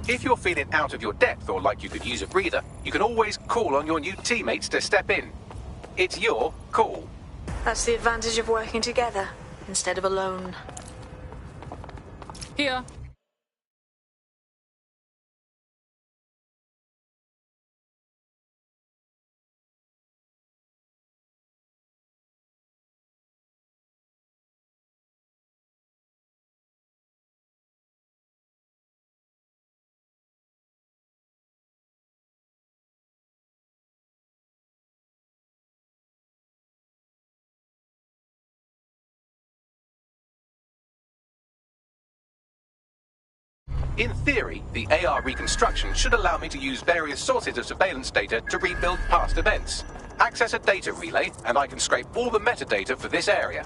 If you're feeling out of your depth or like you could use a breather, you can always call on your new teammates to step in. It's your call. That's the advantage of working together, instead of alone. Here. In theory, the AR reconstruction should allow me to use various sources of surveillance data to rebuild past events. Access a data relay, and I can scrape all the metadata for this area.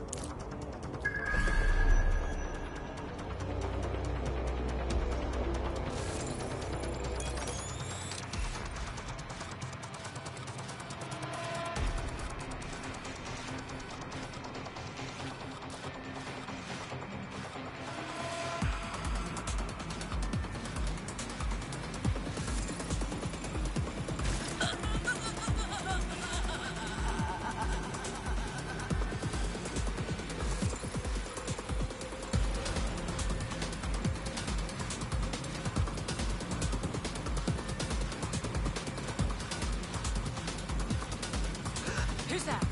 Who's that?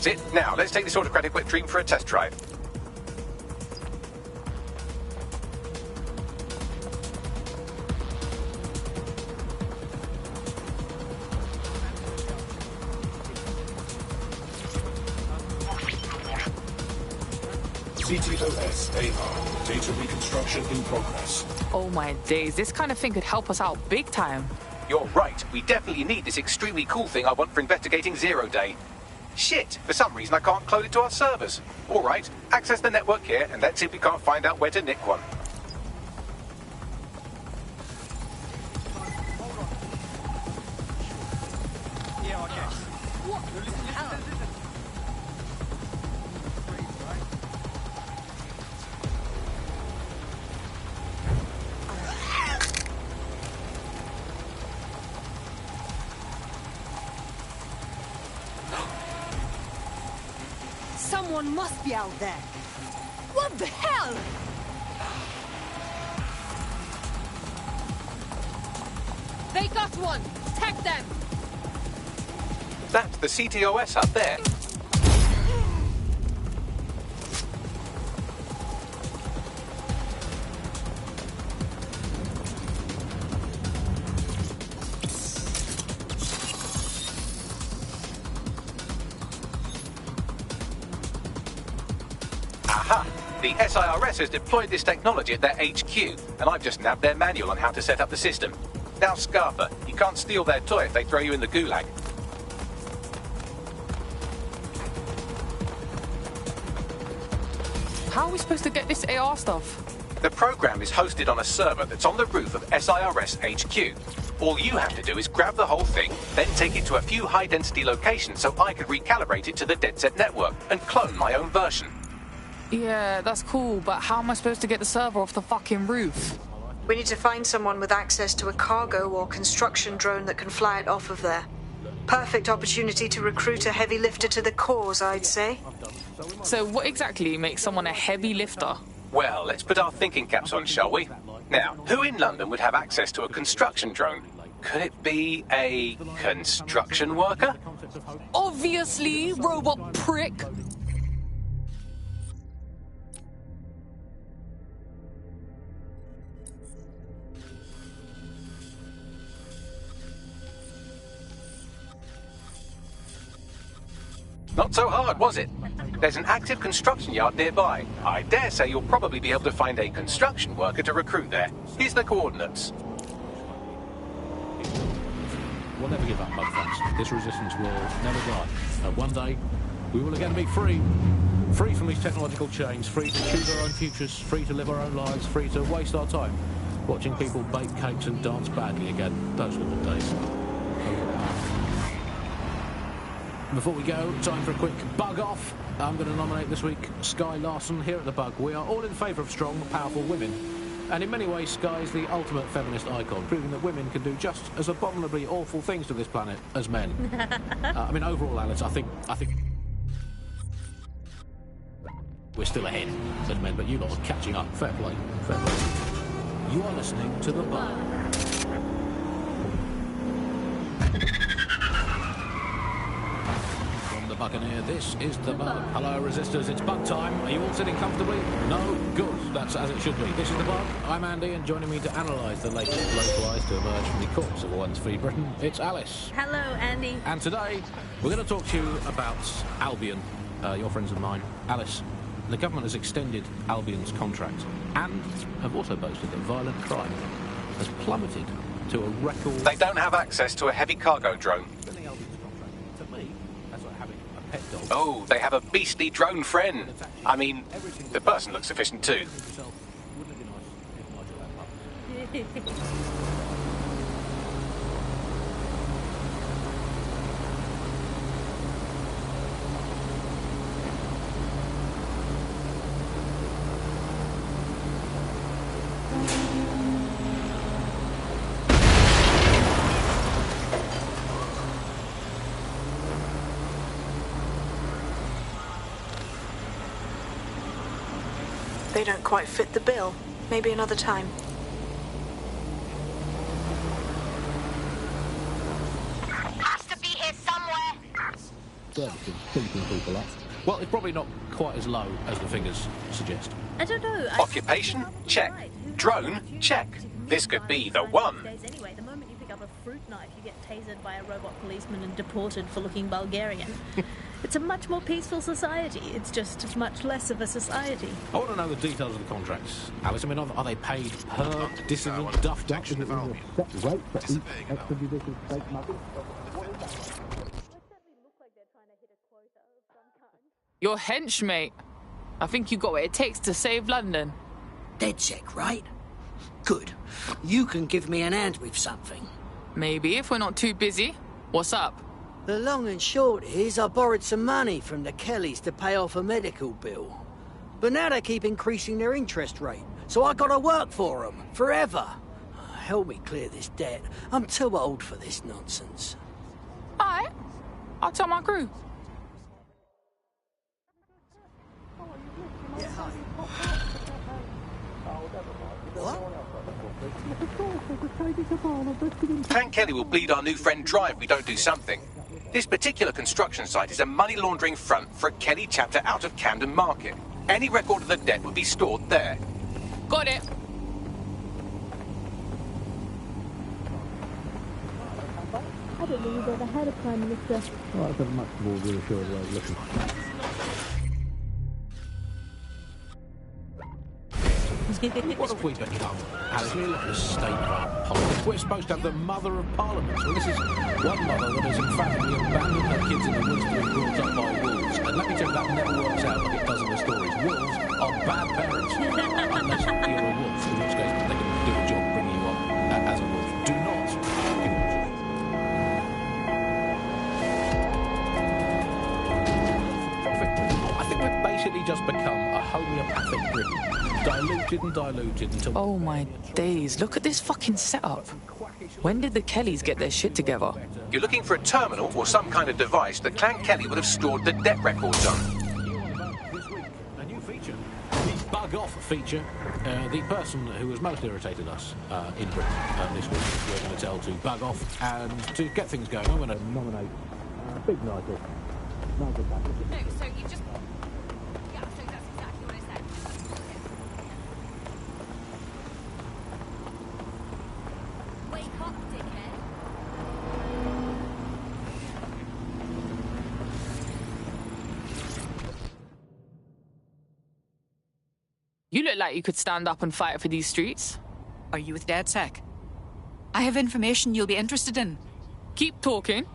That's it. Now, let's take this autocratic wet dream for a test drive. CTOS AR. Data reconstruction in progress. Oh my days, this kind of thing could help us out big time. You're right. We definitely need this extremely cool thing I want for investigating Zero Day. Shit, for some reason I can't clone it to our servers. All right, access the network here, and let's see if we can't find out where to nick one. Someone must be out there. What the hell? They got one. Tag them. That's the CTOS up there. Aha! The SIRS has deployed this technology at their HQ, and I've just nabbed their manual on how to set up the system. Now, Scarper, you can't steal their toy if they throw you in the gulag. How are we supposed to get this AR stuff? The program is hosted on a server that's on the roof of SIRS HQ. All you have to do is grab the whole thing, then take it to a few high-density locations so I can recalibrate it to the DedSet network and clone my own version. Yeah, that's cool, but how am I supposed to get the server off the fucking roof? We need to find someone with access to a cargo or construction drone that can fly it off of there. Perfect opportunity to recruit a heavy lifter to the cause, I'd say. So what exactly makes someone a heavy lifter? Well, let's put our thinking caps on, shall we? Now, who in London would have access to a construction drone? Could it be a construction worker? Obviously, robot prick. Not so hard, was it? There's an active construction yard nearby. I dare say you'll probably be able to find a construction worker to recruit there. Here's the coordinates. We'll never give up, Mudflats. This resistance will never die. And one day, we will again be free. Free from these technological chains, free to choose our own futures, free to live our own lives, free to waste our time watching people bake cakes and dance badly again. Those were the days. Before we go, time for a quick bug off. I'm going to nominate this week Sky Larson here at The Bug. We are all in favour of strong, powerful women. And in many ways, Sky is the ultimate feminist icon, proving that women can do just as abominably awful things to this planet as men. I mean, overall, Alice, I think we're still ahead as men, but you lot are catching up. Fair play. Fair play. You are listening to The Bug. Buccaneer, this is The Bug. Hello, Resistors, it's bug time. Are you all sitting comfortably? No? Good. That's as it should be. This is The Bug. I'm Andy, and joining me to analyse the latest localised to emerge from the corpse of once free Britain, it's Alice. Hello, Andy. And today, we're going to talk to you about Albion, your friends of mine. Alice, the government has extended Albion's contract and have also boasted that violent crime has plummeted to a record... They don't have access to a heavy cargo drone. Oh, they have a beastly drone friend. I mean, the person looks efficient too. They don't quite fit the bill. Maybe another time. Has to be here somewhere. services keeping people up. Well, it's probably not quite as low as the figures suggest. I don't know. Occupation? Check. Drone? Check. This could be the one. Anyway, the moment you pick up a fruit knife, you get tasered by a robot policeman and deported for looking Bulgarian. It's a much more peaceful society. It's just much less of a society. I want to know the details of the contracts. Alice, I mean, are they paid per dissident, duffed up? Is it a set rate for each extrajudicial state mugging? You're hench, mate. I think you got what it takes to save London. DedSec, right? Good. You can give me an hand with something. Maybe, if we're not too busy. What's up? The long and short is I borrowed some money from the Kellys to pay off a medical bill. But now they keep increasing their interest rate, so I gotta work for them, forever. Help me clear this debt. I'm too old for this nonsense. Alright. I'll tell my crew. Clan Kelly will bleed our new friend dry if we don't do something. This particular construction site is a money laundering front for a Kelly chapter out of Camden Market. Any record of the debt would be stored there. Got it. I don't know you've ever had a Prime Minister. Well, that's a much more reassured way of looking. What have we become, Alice? We look at the state of our politics. We're supposed to have the mother of parliament. Well, this is one mother that has emphatically abandoned her kids in the woods to be brought up by wolves. And let me tell you, that never works out like it does in the stories. Wolves are bad parents. Unless you're a wolf, in which case they can do a job bringing you up as a wolf. Do not give them I think we've basically just become a homeopathic Britain. Diluted and diluted until... Oh my days, look at this fucking setup. When did the Kellys get their shit together? You're looking for a terminal or some kind of device that Clan Kelly would have stored the debt records on. This week, a new feature. The Bug Off feature. The person who has most irritated us in Britain this week, we're going to tell to bug off. And to get things going, I'm going to nominate Big Nigel. Nigel Patrick. No, so you just... Yeah, so that's exactly what I said. Wake up, dickhead. You look like you could stand up and fight for these streets. Are you with DedSec? I have information you'll be interested in. Keep talking.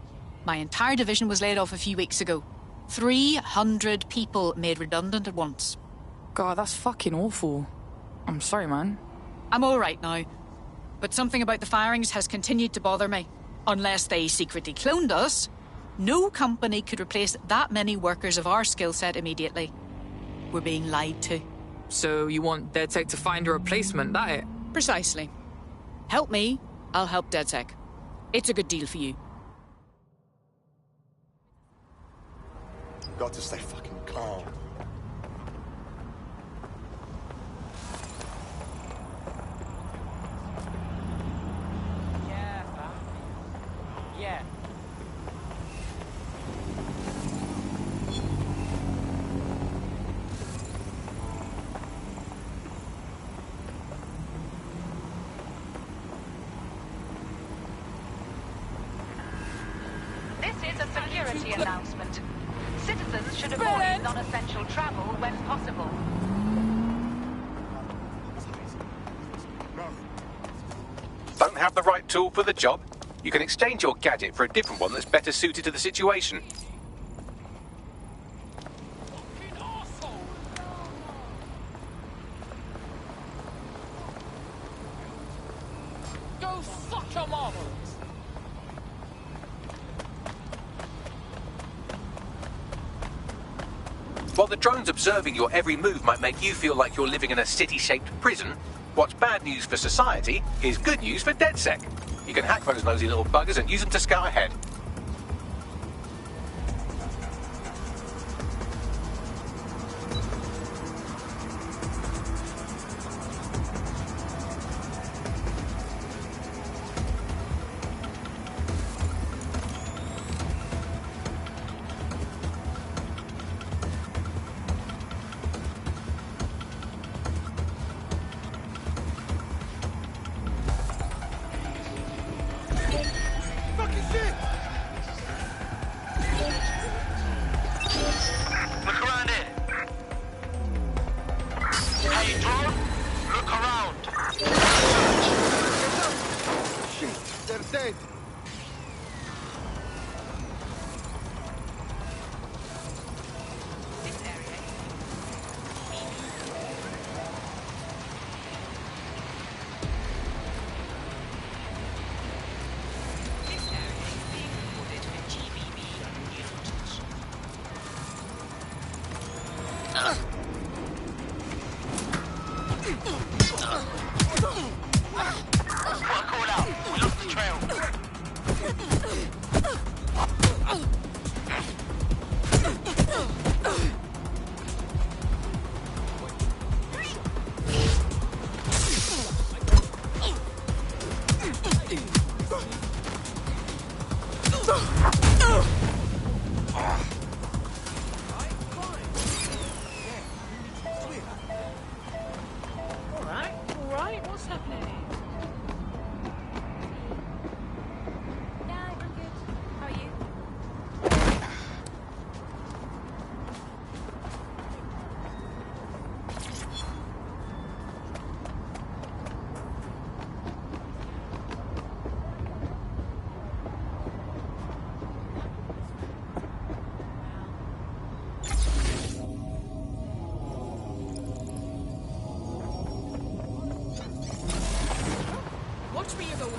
My entire division was laid off a few weeks ago. 300 people made redundant at once. God, that's fucking awful. I'm sorry, man. I'm all right now. But something about the firings has continued to bother me. Unless they secretly cloned us, no company could replace that many workers of our skill set immediately. We're being lied to. So you want DedSec to find a replacement, that it? Precisely. Help me, I'll help DedSec. It's a good deal for you. Got to stay fucking calm. Yeah, fam. Yeah. This is a security announcement. Citizens should avoid non-essential travel when possible. Don't have the right tool for the job? You can exchange your gadget for a different one that's better suited to the situation. Go suck your mama! While the drones observing your every move might make you feel like you're living in a city-shaped prison, what's bad news for society is good news for DedSec. You can hack those nosy little buggers and use them to scout ahead. ahead! Alright, what's happening? No, I'm good. How are you? Watch where you're going.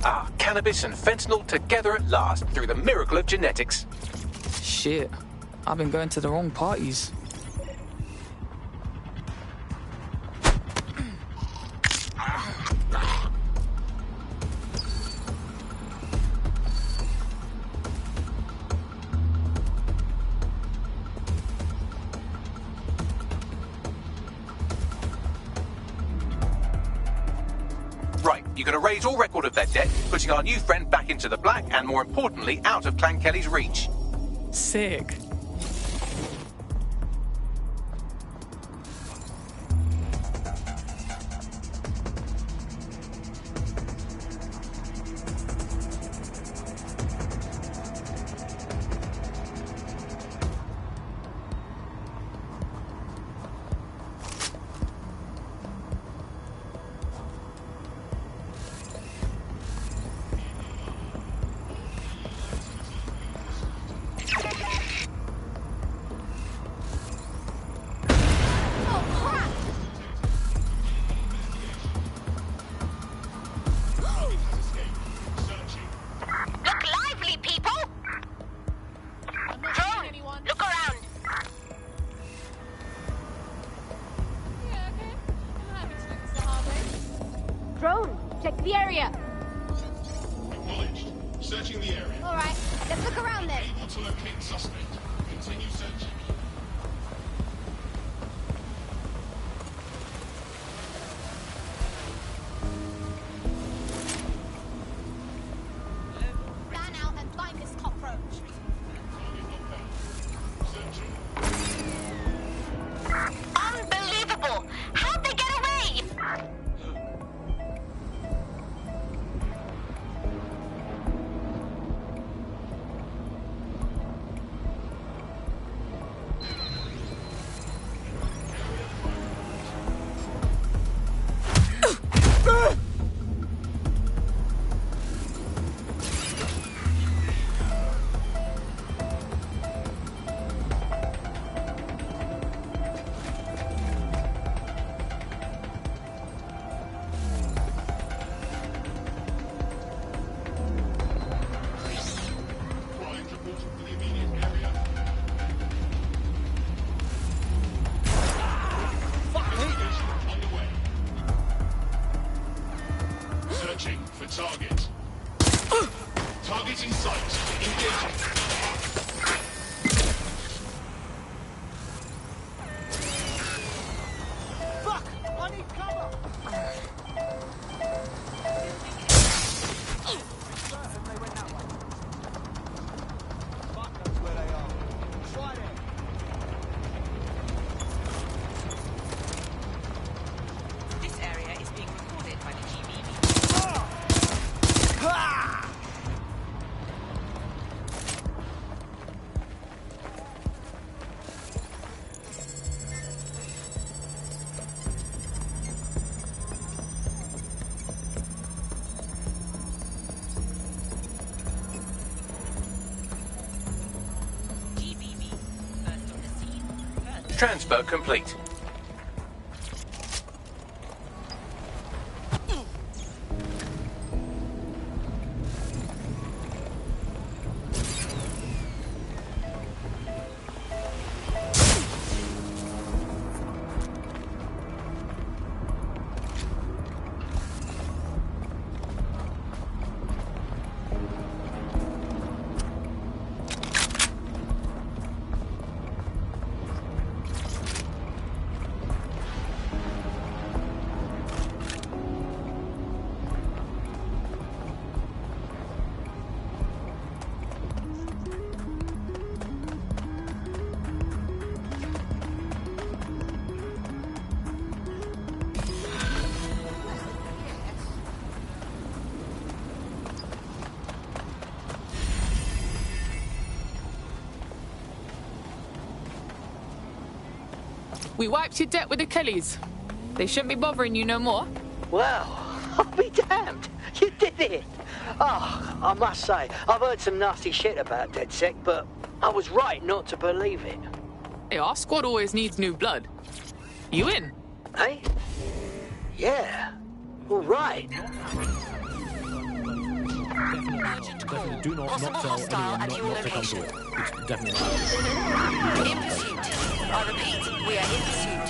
Ah, cannabis and fentanyl together at last through the miracle of genetics. Shit, I've been going to the wrong parties. Right, you're going to raise all record of their debt, putting our new friend back into the black and, more importantly, out of Clan Kelly's reach. Sick. Look lively, people! Drone, look around. Drone, check the area. Acknowledged. Searching the area. All right, let's look around then. Able to locate suspect. Continue searching. Fan out and find this cockroach. Unbelievable! How'd they get away? Transfer complete. We wiped your debt with the Kellys. They shouldn't be bothering you no more. Well, I'll be damned. You did it. Oh, I must say, I've heard some nasty shit about DedSec, but I was right not to believe it. Hey, our squad always needs new blood. You in? Hey? Yeah. All right. Definitely do not tell anyone not to come to it. It's definitely not. In pursuit. I repeat, we are in pursuit.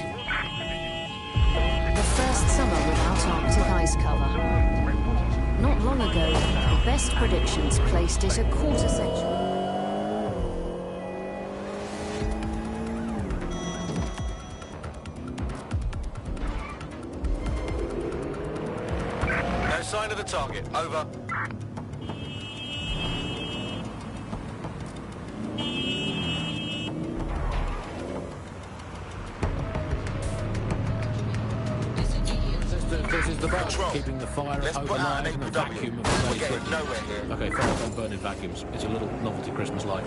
The first summer without Arctic ice cover. Not long ago, the best predictions placed it a quarter century. No sign of the target. Over. This is the bug, keeping the fire at home alive in the vacuum of the day. Okay, fire don't burn in vacuums. It's a little novelty Christmas light,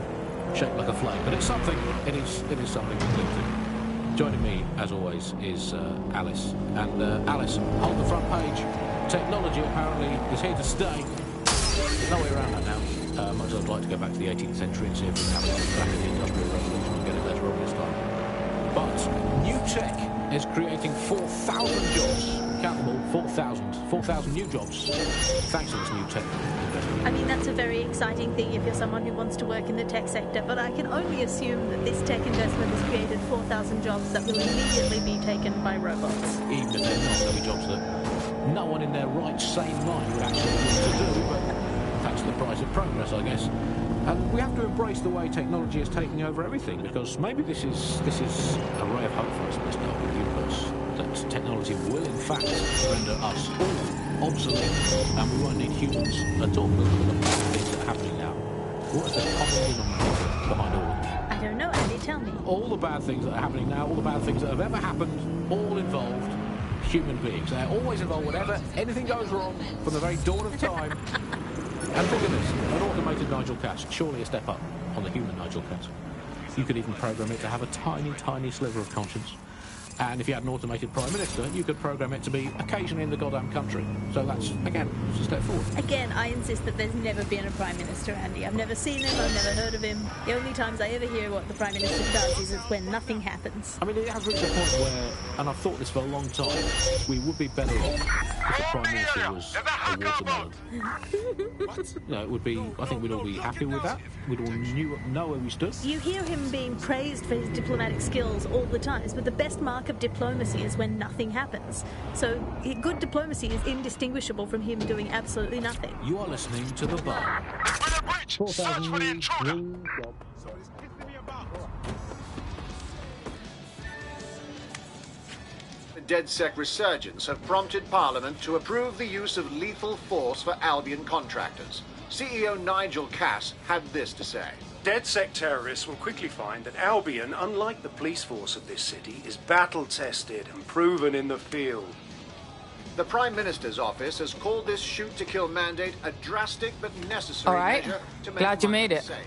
shaped like a flame, but it's something. It is something to cling to. Joining me, as always, is Alice. And Alice, hold the front page. Technology apparently is here to stay. There's no way around that now. Much as I'd like to go back to the 18th century and see if we can have it back in the Industrial Revolution and get it better obvious time. But new tech is creating 4,000 jobs. Count them all, 4,000 new jobs, thanks to this new tech investment. I mean, that's a very exciting thing if you're someone who wants to work in the tech sector, but I can only assume that this tech investment has created 4,000 jobs that will immediately be taken by robots. Even if they're not, there'll be jobs that no one in their right sane mind would actually want to do, but that's the price of progress, I guess. And we have to embrace the way technology is taking over everything, because maybe this is a ray of hope for us in this dark universe. That technology will, in fact, render us all obsolete, and we won't need humans at all. Look at the bad things that are happening now. What is the common denominator behind all of them? I don't know, Andy, tell me. All the bad things that are happening now, all the bad things that have ever happened, all involved human beings. They're always involved whenever anything goes wrong from the very dawn of time. And think of this, an automated Nigel Cass, surely a step up on the human Nigel Cass. You could even program it to have a tiny, tiny sliver of conscience. And if you had an automated Prime Minister, you could program it to be occasionally in the goddamn country. So that's, again, just a step forward. Again, I insist that there's never been a Prime Minister, Andy. I've never seen him, I've never heard of him. The only times I ever hear what the Prime Minister does is when nothing happens. I mean, it has reached a point where, and I've thought this for a long time, we would be better off if the Prime Minister was a watermelon. What? No, it would be, I think we'd all be happy with that. We'd all know where we stood. You hear him being praised for his diplomatic skills all the time, but the best mark of diplomacy is when nothing happens. So good diplomacy is indistinguishable from him doing absolutely nothing. You are listening to The Bar. 4,000 new jobs. The DedSec resurgence have prompted Parliament to approve the use of lethal force for Albion contractors. CEO Nigel Cass had this to say. DedSec terrorists will quickly find that Albion, unlike the police force of this city, is battle-tested and proven in the field. The Prime Minister's office has called this shoot-to-kill mandate a drastic but necessary All right. measure to make Glad you made it. safe.